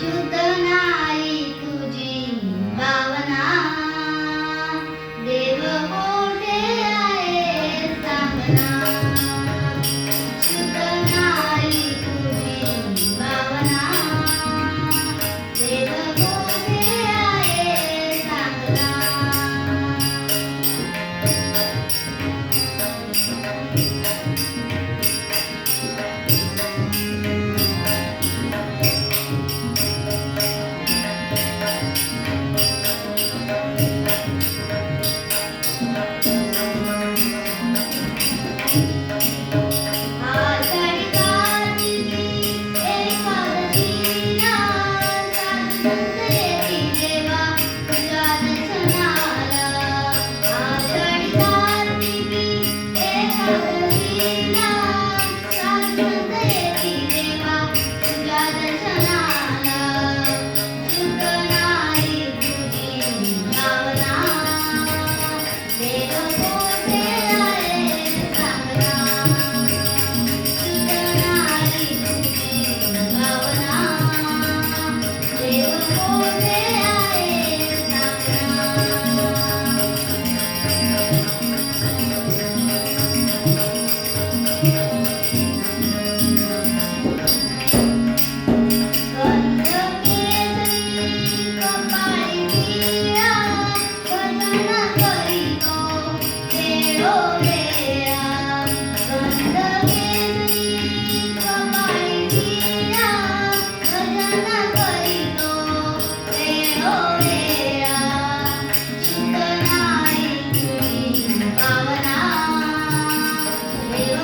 शुद्ध नाही तुझी भावना, देव कोठे आहे सांगना. शुद्ध नाही तुझी भावना, देव कोठे आहे सांगना. आषाढी कार्तिकी एकादशीला साधुसंत येती देवा तुझ्या दर्शनाला. आषाढी कार्तिकी एकादशीला साधुसंत येती देवा तुझ्या दर्शनाला. शुद्ध नाही तुझी भावना, देव कोठे आहे सांगना. शुद्ध नाही तुझी भावना, देव कोठे आहे सांगना. गंध केसरी कपाळी टिळा, भजन करीतो वेळोवेळा. गंध केसरी कपाळी टिळा, भजन करीतो वेळोवेळा. शुद्ध नाही तुझी भावना, देव